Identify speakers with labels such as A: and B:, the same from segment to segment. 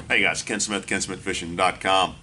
A: Hey guys, Ken Smith, KenSmithFishing.com.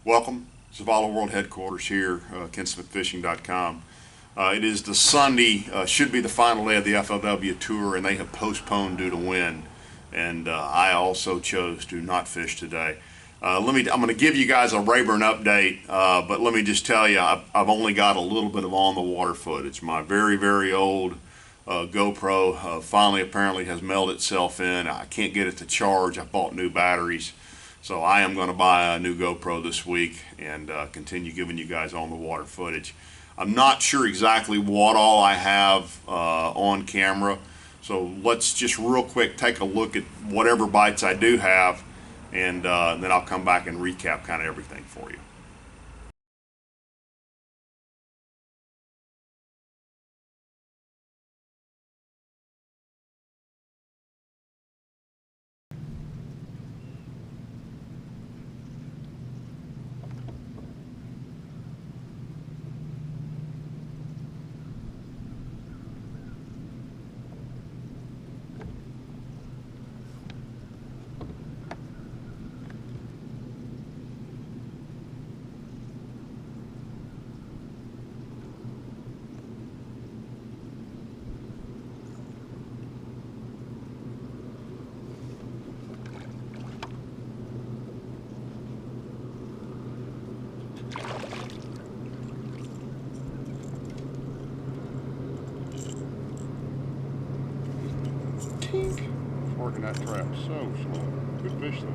A: Welcome to Zavala World Headquarters here, KenSmithFishing.com. It is the Sunday, should be the final day of the FLW Tour, and they have postponed due to wind. And I also chose to not fish today. I'm going to give you guys a Rayburn update, but let me just tell you, I've only got a little bit of on the water footage. My very, very old GoPro finally apparently has melded itself in. I can't get it to charge. I bought new batteries, so I am going to buy a new GoPro this week and continue giving you guys on the water footage. I'm not sure exactly what all I have on camera, so let's just real quick take a look at whatever bites I do have, and then I'll come back and recap kind of everything for you. Working that trap so slow. Good fish though.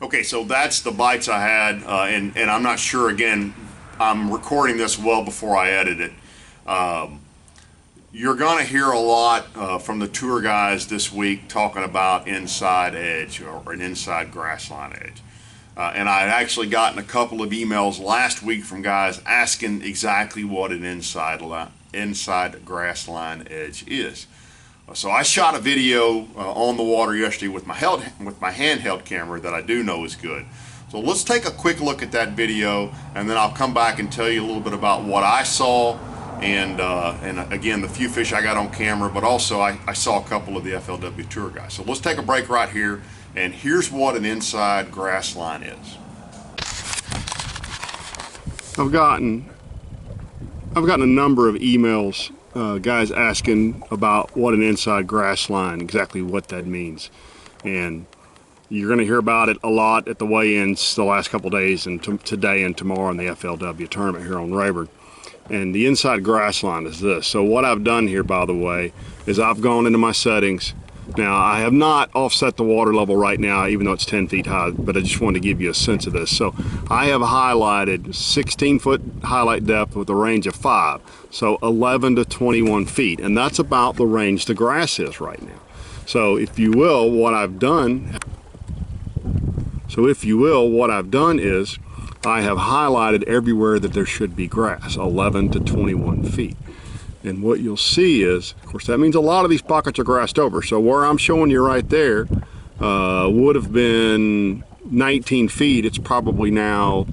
A: Okay, so that's the bites I had, and I'm not sure, again, I'm recording this well before I edit it. You're going to hear a lot from the tour guys this week talking about inside edge or an inside grass line edge. And I had actually gotten a couple of emails last week from guys asking exactly what an inside grass line edge is. So I shot a video on the water yesterday with my handheld camera that I do know is good. So let's take a quick look at that video, and then I'll come back and tell you a little bit about what I saw, and again, the few fish I got on camera, but also I saw a couple of the FLW Tour guys. So let's take a break right here, and here's what an inside grass line is. I've gotten a number of emails, guys asking about what an inside grass line, exactly what that means. And you're going to hear about it a lot at the weigh-ins the last couple days, and today and tomorrow in the FLW tournament here on Rayburn. And the inside grass line is this. So what I've done here, by the way, is I've gone into my settings. Now, I have not offset the water level right now, even though it's 10 feet high, but I just wanted to give you a sense of this. So I have highlighted 16-foot highlight depth with a range of 5, so 11 to 21 feet, and that's about the range the grass is right now. So if you will, what I've done is I have highlighted everywhere that there should be grass, 11 to 21 feet.
B: And what you'll see is, of course, that means a lot of these pockets are grassed over. So where I'm showing you right there would have been 19 feet. It's probably now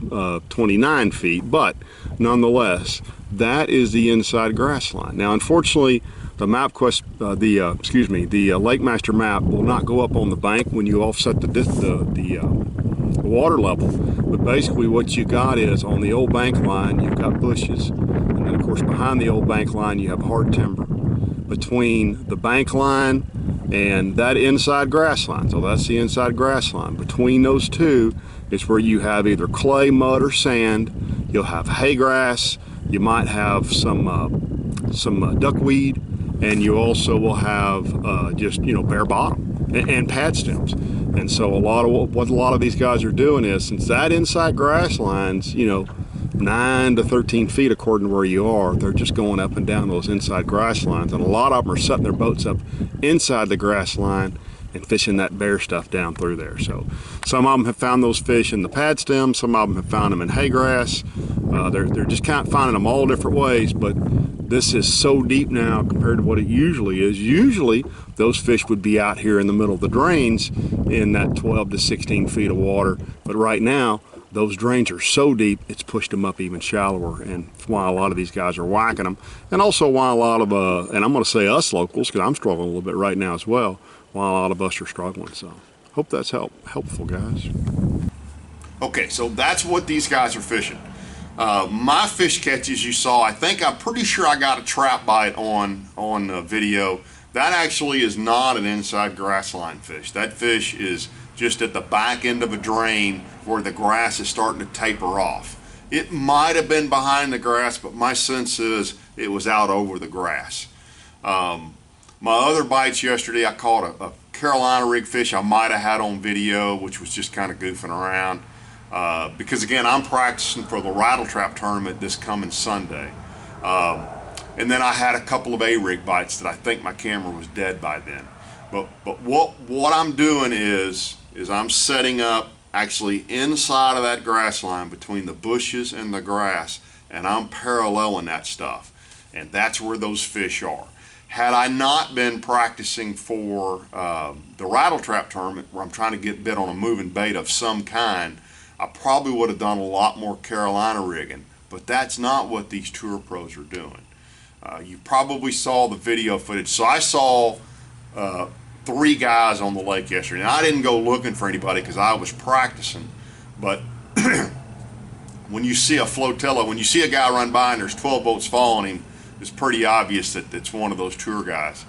B: 29 feet, but nonetheless, that is the inside grass line. Now, unfortunately, the MapQuest, the Lake Master map will not go up on the bank when you offset the water level. But basically, what you got is on the old bank line, you've got bushes, and then of course behind the old bank line, you have hard timber. Between the bank line and that inside grass line, so that's the inside grass line. Between those two is where you have either clay, mud, or sand. You'll have hay grass. You might have some duckweed, and you also will have just bare bottom and pad stems. And so what a lot of these guys are doing is, since that inside grass line's 9 to 13 feet according to where you are, they're just going up and down those inside grass lines, and a lot of them are setting their boats up inside the grass line and fishing that bare stuff down through there. So some of them have found those fish in the pad stem, some of them have found them in hay grass. They're just kind of finding them all different ways, but this is so deep now compared to what it usually is. Usually those fish would be out here in the middle of the drains in that 12 to 16 feet of water, but right now those drains are so deep it's pushed them up even shallower, and why a lot of these guys are whacking them, and also why a lot of and I'm going to say us locals, because I'm struggling a little bit right now as well, why a lot of us are struggling. So hope that's helpful, guys.
A: Okay, so that's what these guys are fishing. My fish catches you saw, I'm pretty sure I got a trap bite on video. That actually is not an inside grass line fish. That fish is just at the back end of a drain where the grass is starting to taper off. It might have been behind the grass, but my sense is it was out over the grass. My other bites yesterday, I caught a Carolina rig fish I might have had on video, which was just kind of goofing around. Because again, I'm practicing for the rattle trap tournament this coming Sunday. And then I had a couple of A-rig bites that I think my camera was dead by then. But what I'm doing is I'm setting up actually inside of that grass line between the bushes and the grass, and I'm paralleling that stuff. And that's where those fish are. Had I not been practicing for the rattle trap tournament, where I'm trying to get bit on a moving bait of some kind, I probably would have done a lot more Carolina rigging, but that's not what these tour pros are doing. You probably saw the video footage. So I saw 3 guys on the lake yesterday, and I didn't go looking for anybody because I was practicing, but when you see a flotilla, when you see a guy run by and there's 12 boats following him, it's pretty obvious that it's one of those tour guys.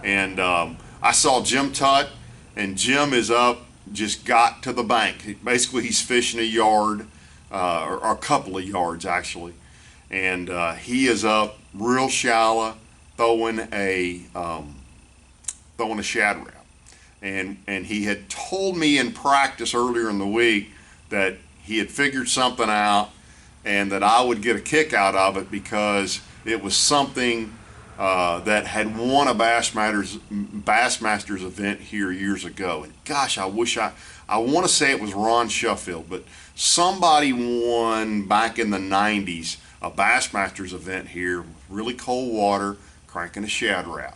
A: And I saw Jim Tutt, and Jim is up, just got to the bank. Basically, he's fishing a yard, or a couple of yards actually, and he is up real shallow, throwing a shad wrap. And he had told me in practice earlier in the week that he had figured something out, and that I would get a kick out of it because it was something that had won a Bassmasters event here years ago. And gosh, I wish I want to say it was Ron Sheffield, but somebody won back in the 90s a Bassmasters event here, really cold water, cranking a shad wrap.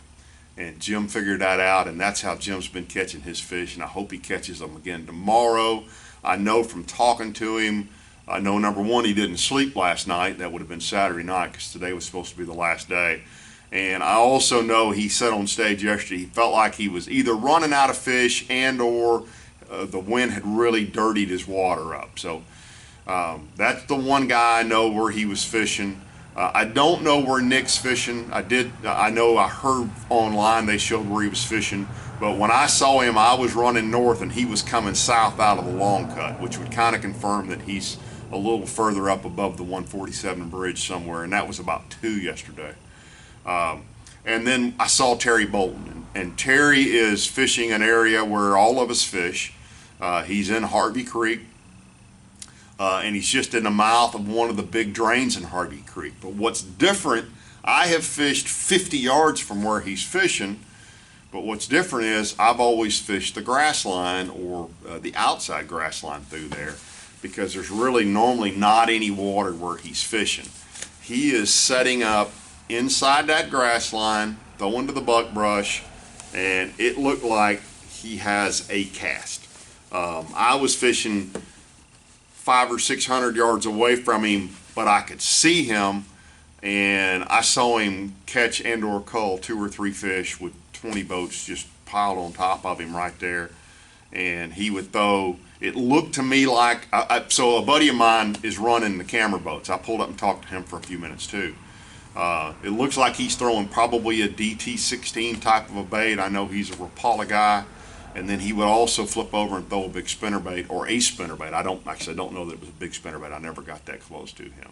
A: And Jim figured that out, and that's how Jim's been catching his fish, and I hope he catches them again tomorrow. I know from talking to him, I know number one, he didn't sleep last night. That would have been Saturday night because today was supposed to be the last day. And I also know he said on stage yesterday he felt like he was either running out of fish and or the wind had really dirtied his water up. So that's the one guy I know where he was fishing. I don't know where Nick's fishing. I know I heard online they showed where he was fishing, but when I saw him, I was running north and he was coming south out of the long cut, which would kind of confirm that he's a little further up above the 147 bridge somewhere, and that was about 2 yesterday. And then I saw Terry Bolton, and Terry is fishing an area where all of us fish. He's in Harvey Creek. And he's just in the mouth of one of the big drains in Harvey Creek. But what's different, I have fished 50 yards from where he's fishing, but what's different is I've always fished the grass line or the outside grass line through there because there's really normally not any water where he's fishing. He is setting up inside that grass line, throwing to the buckbrush, and it looked like he has a cast. I was fishing 500 or 600 yards away from him, but I could see him, and I saw him catch and/or cull 2 or 3 fish with 20 boats just piled on top of him right there. And he would throw, it looked to me like, so a buddy of mine is running the camera boats. I pulled up and talked to him for a few minutes too. It looks like he's throwing probably a DT16 type of a bait. I know he's a Rapala guy. And then he would also flip over and throw a big spinnerbait or a spinnerbait. I don't know that it was a big spinnerbait. I never got that close to him.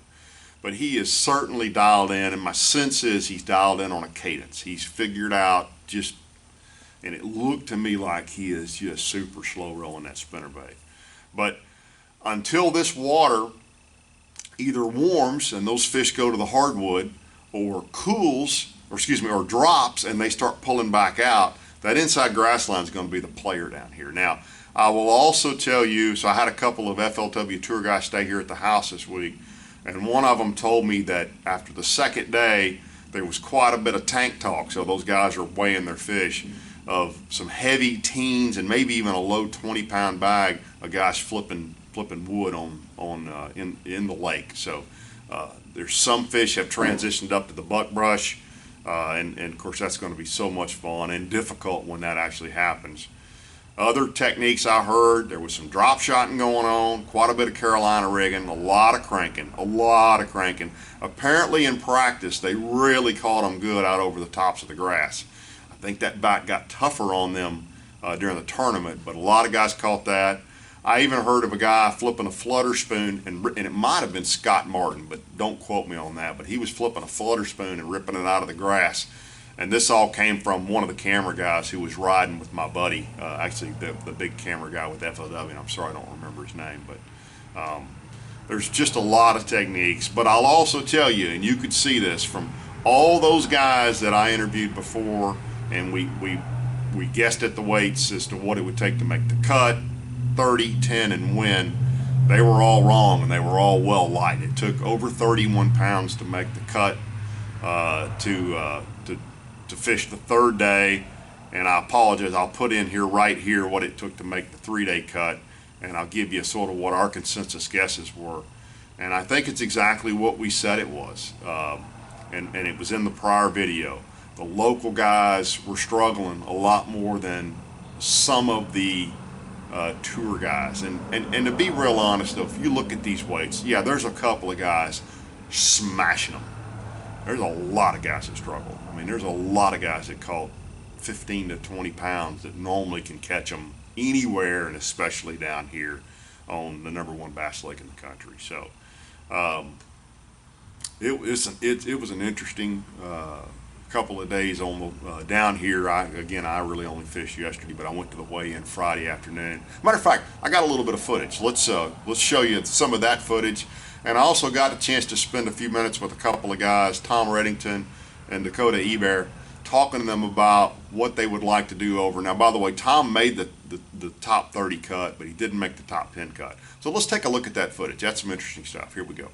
A: But he is certainly dialed in, and my sense is he's dialed in on a cadence. He's figured out just, and it looked to me like he is just super slow rolling that spinnerbait. But until this water either warms and those fish go to the hardwood, or cools, or drops and they start pulling back out, that inside grass line is going to be the player down here. Now, I will also tell you, so I had a couple of FLW Tour guys stay here at the house this week, and one of them told me that after the second day, there was quite a bit of tank talk. So those guys are weighing their fish of some heavy teens and maybe even a low 20-pound bag of guys flipping wood in the lake. So there's some fish have transitioned up to the buckbrush. And of course that's going to be so much fun and difficult when that actually happens. Other techniques I heard, there was some drop shotting going on, quite a bit of Carolina rigging, a lot of cranking. Apparently in practice they really caught them good out over the tops of the grass. I think that bite got tougher on them during the tournament, but a lot of guys caught that. I even heard of a guy flipping a flutter spoon, and it might have been Scott Martin, but don't quote me on that, but he was flipping a flutter spoon and ripping it out of the grass. And this all came from one of the camera guys who was riding with my buddy, actually the big camera guy with FLW, and I'm sorry I don't remember his name, but there's just a lot of techniques. But I'll also tell you, and you could see this from all those guys that I interviewed before, and we guessed at the weights as to what it would take to make the cut, 30, 10, and win. They were all wrong, and they were all well light. It took over 31 pounds to make the cut to fish the third day, and I apologize. I'll put in here right here what it took to make the 3-day cut, and I'll give you sort of what our consensus guesses were. And I think it's exactly what we said it was, and it was in the prior video. The local guys were struggling a lot more than some of the tour guys. And to be real honest, though, if you look at these weights, yeah, there's a couple of guys smashing them. There's a lot of guys that struggle. I mean, there's a lot of guys that caught 15 to 20 pounds that normally can catch them anywhere, and especially down here on the #1 bass lake in the country. So it was an interesting couple of days on the down here. I really only fished yesterday, but I went to the weigh-in Friday afternoon. Matter of fact, I got a little bit of footage. Let's show you some of that footage. And I also got a chance to spend a few minutes with a couple of guys, Tom Reddington and Dakota Ebare, talking to them about what they would like to do over. Now, by the way, Tom made the top 30 cut, but he didn't make the top 10 cut. So let's take a look at that footage. That's some interesting stuff. Here we go.